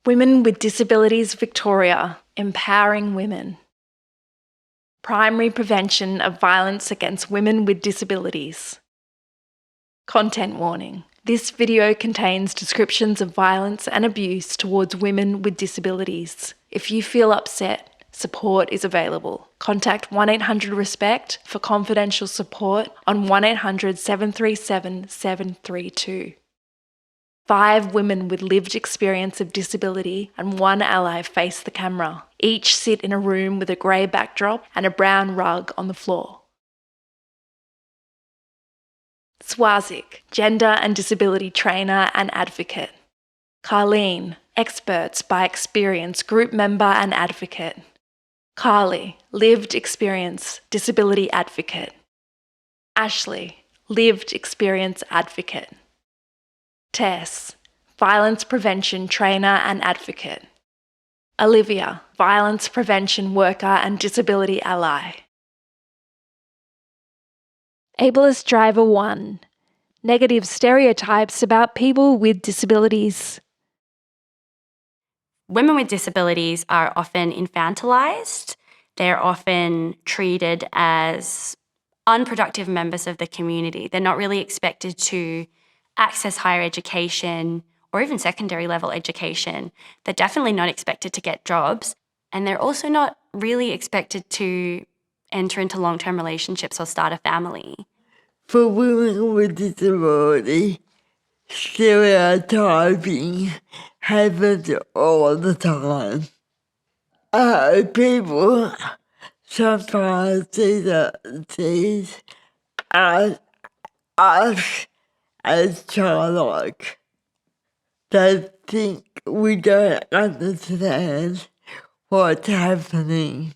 Women with Disabilities Victoria, empowering women. Primary prevention of violence against women with disabilities. Content warning. This video contains descriptions of violence and abuse towards women with disabilities. If you feel upset, support is available. Contact 1-800-RESPECT for confidential support on 1-800-737-732. 5 women with lived experience of disability and 1 ally face the camera. Each sit in a room with a grey backdrop and a brown rug on the floor. Swazik, gender and disability trainer and advocate. Carleen, experts by experience group member and advocate. Carly, lived experience disability advocate. Ashley, lived experience advocate. Tess, violence prevention trainer and advocate. Olivia, violence prevention worker and disability ally. Ableist Driver 1. Negative stereotypes about people with disabilities. Women with disabilities are often infantilized. They're often treated as unproductive members of the community. They're not really expected to access higher education or even secondary level education. They're definitely not expected to get jobs, and they're also not really expected to enter into long-term relationships or start a family. For women with disability, stereotyping happens all the time. People sometimes see us as childlike. They think we don't understand what's happening.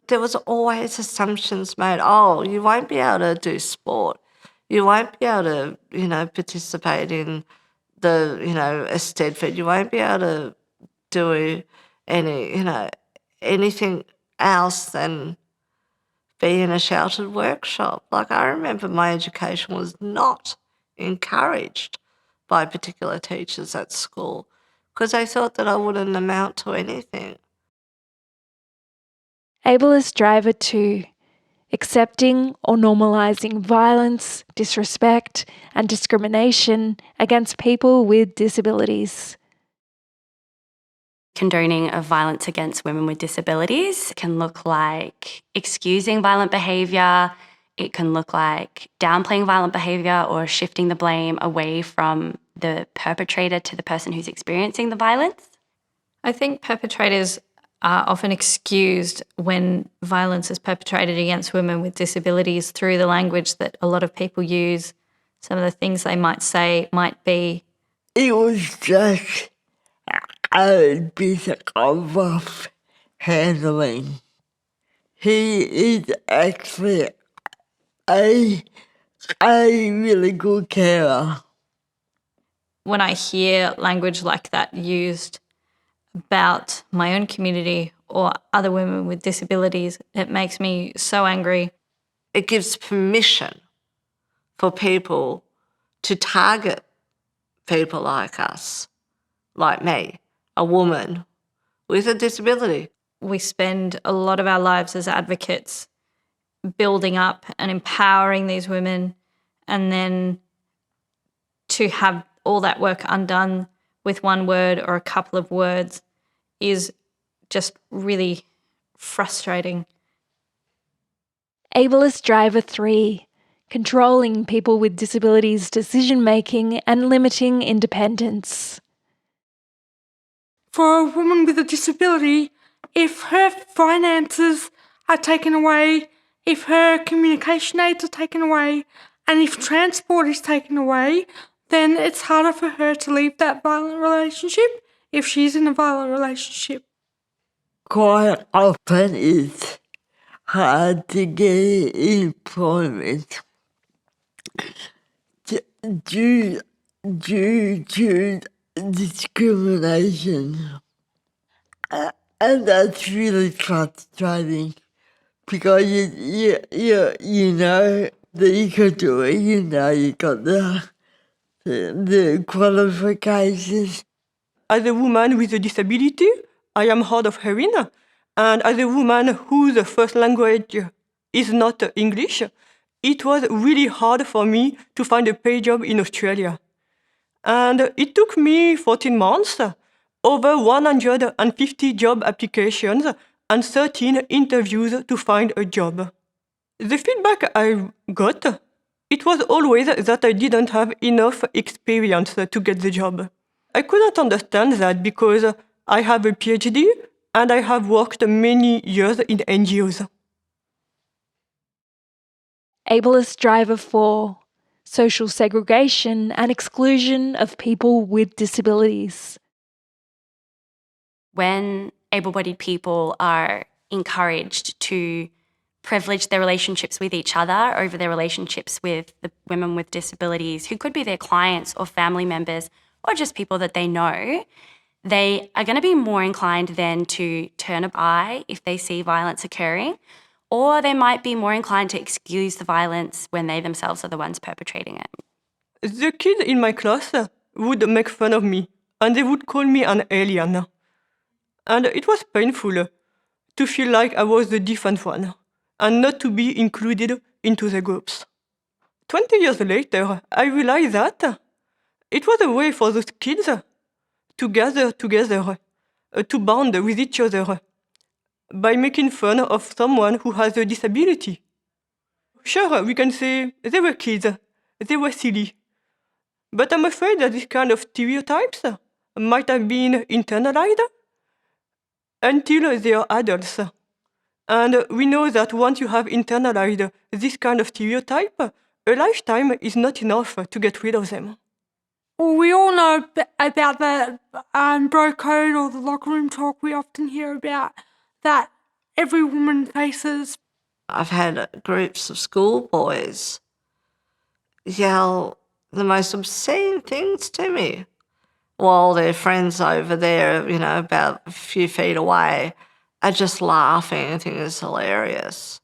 There was always assumptions made, oh, you won't be able to do sport. You won't be able to, participate in the, Eisteddfod. You won't be able to do anything else than be in a sheltered workshop. Like, I remember my education was not encouraged by particular teachers at school because they thought that I wouldn't amount to anything. Ableist Driver 2. Accepting or normalising violence, disrespect and discrimination against people with disabilities. Condoning of violence against women with disabilities can look like excusing violent behaviour. It can look like downplaying violent behaviour or shifting the blame away from the perpetrator to the person who's experiencing the violence. I think perpetrators are often excused when violence is perpetrated against women with disabilities through the language that a lot of people use. Some of the things they might say might be, it was just a bit of rough handling. He is actually a really good carer. When I hear language like that used about my own community or other women with disabilities, it makes me so angry. It gives permission for people to target people like us, like me, a woman with a disability. We spend a lot of our lives as advocates building up and empowering these women, and then to have all that work undone with one word or a couple of words is just really frustrating. Ableist Driver 3. Controlling people with disabilities' decision-making and limiting independence. For a woman with a disability, if her finances are taken away, if her communication aids are taken away, and if transport is taken away, then it's harder for her to leave that violent relationship if she's in a violent relationship. Quite often it's hard to get employment due to discrimination. And that's really frustrating because you know that you could do it, you know you got the qualifications. as a woman with a disability, I am hard of hearing, and as a woman whose first language is not English, it was really hard for me to find a paid job in Australia. And it took me 14 months, over 150 job applications, and 13 interviews to find a job. The feedback I got, it was always that I didn't have enough experience to get the job. I couldn't understand that because I have a PhD and I have worked many years in NGOs. Ableist driver 4. Social segregation and exclusion of people with disabilities. When able-bodied people are encouraged to privilege their relationships with each other over their relationships with the women with disabilities, who could be their clients or family members or just people that they know, they are going to be more inclined then to turn an eye if they see violence occurring, or they might be more inclined to excuse the violence when they themselves are the ones perpetrating it. The kids in my class would make fun of me and they would call me an alien. And it was painful to feel like I was the different one and not to be included into the groups. 20 years later, I realized that it was a way for those kids to gather together, to bond with each other by making fun of someone who has a disability. Sure, we can say they were kids, they were silly. But I'm afraid that this kind of stereotypes might have been internalized until they are adults. And we know that once you have internalized this kind of stereotype, a lifetime is not enough to get rid of them. Well, we all know about the bro code or the locker room talk we often hear about that every woman faces. I've had groups of schoolboys yell the most obscene things to me while their friends over there, about a few feet away, are just laughing and think it's hilarious.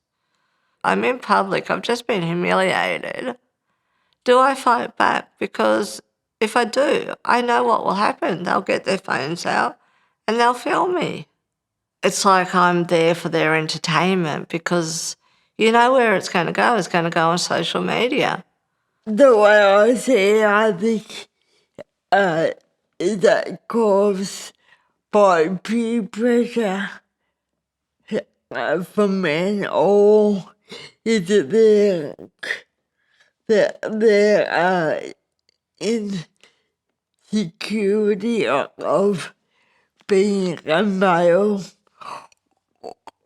I'm in public, I've just been humiliated. Do I fight back? Because if I do, I know what will happen. They'll get their phones out and they'll film me. It's like I'm there for their entertainment because you know where it's going to go. It's going to go on social media. The way I see it, I think that caused by peer pressure from men, or is it their insecurity of being a male,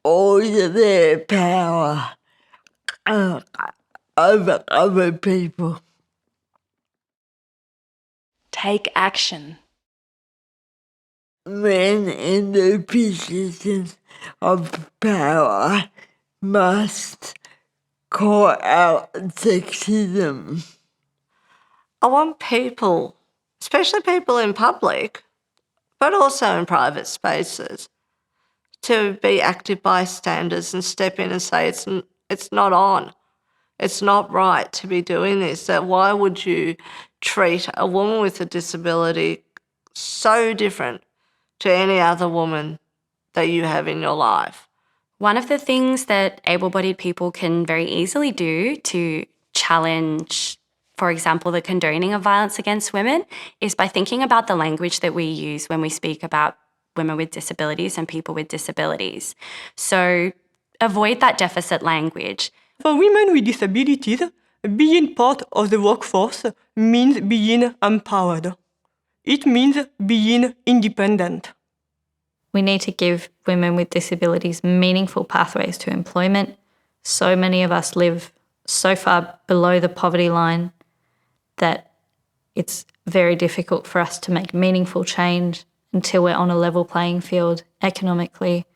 or is it their power over other people? Take action. Men in the positions of power must call out sexism. I want people, especially people in public, but also in private spaces, to be active bystanders and step in and say it's not on. It's not right to be doing this. That why would you treat a woman with a disability so different to any other woman that you have in your life? One of the things that able-bodied people can very easily do to challenge, for example, the condoning of violence against women is by thinking about the language that we use when we speak about women with disabilities and people with disabilities. So avoid that deficit language. For women with disabilities, being part of the workforce means being empowered. It means being independent. We need to give women with disabilities meaningful pathways to employment. So many of us live so far below the poverty line that it's very difficult for us to make meaningful change until we're on a level playing field economically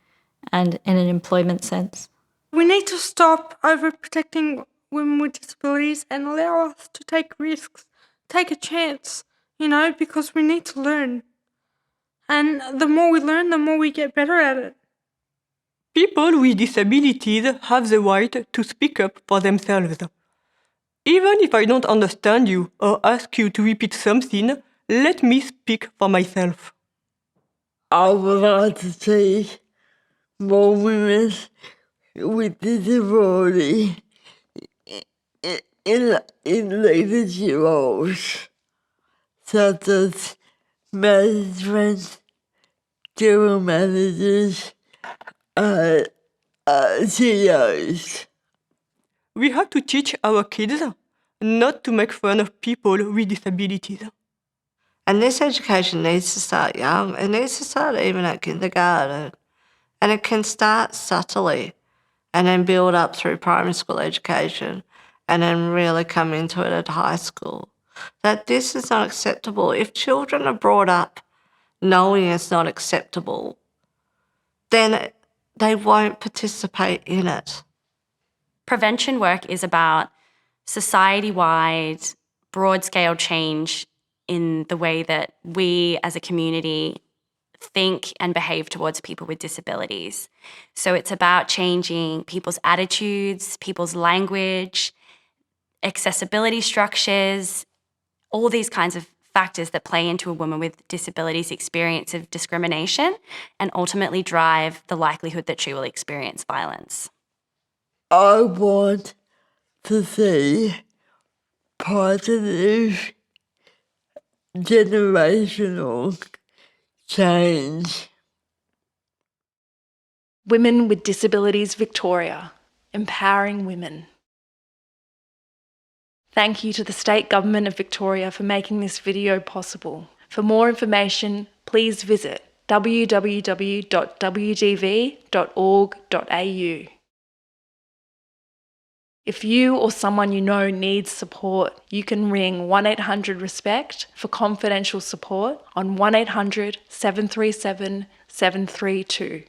and in an employment sense. We need to stop overprotecting women with disabilities and allow us to take risks, take a chance, because we need to learn. And the more we learn, the more we get better at it. People with disabilities have the right to speak up for themselves. Even if I don't understand you or ask you to repeat something, let me speak for myself. I would like to see more women with disability in leadership roles, such as management, general managers, CEOs. We have to teach our kids not to make fun of people with disabilities. And this education needs to start young. It needs to start even at kindergarten. And it can start subtly and then build up through primary school education and then really come into it at high school. That this is not acceptable. If children are brought up knowing it's not acceptable, then they won't participate in it. Prevention work is about society-wide, broad-scale change in the way that we as a community think and behave towards people with disabilities. So it's about changing people's attitudes, people's language, accessibility structures, all these kinds of factors that play into a woman with disabilities' experience of discrimination and ultimately drive the likelihood that she will experience violence. I want to see positive generational change. Women with Disabilities Victoria, empowering women. Thank you to the State Government of Victoria for making this video possible. For more information, please visit www.wgv.org.au. If you or someone you know needs support, you can ring 1-800-RESPECT for confidential support on 1-800-737-732.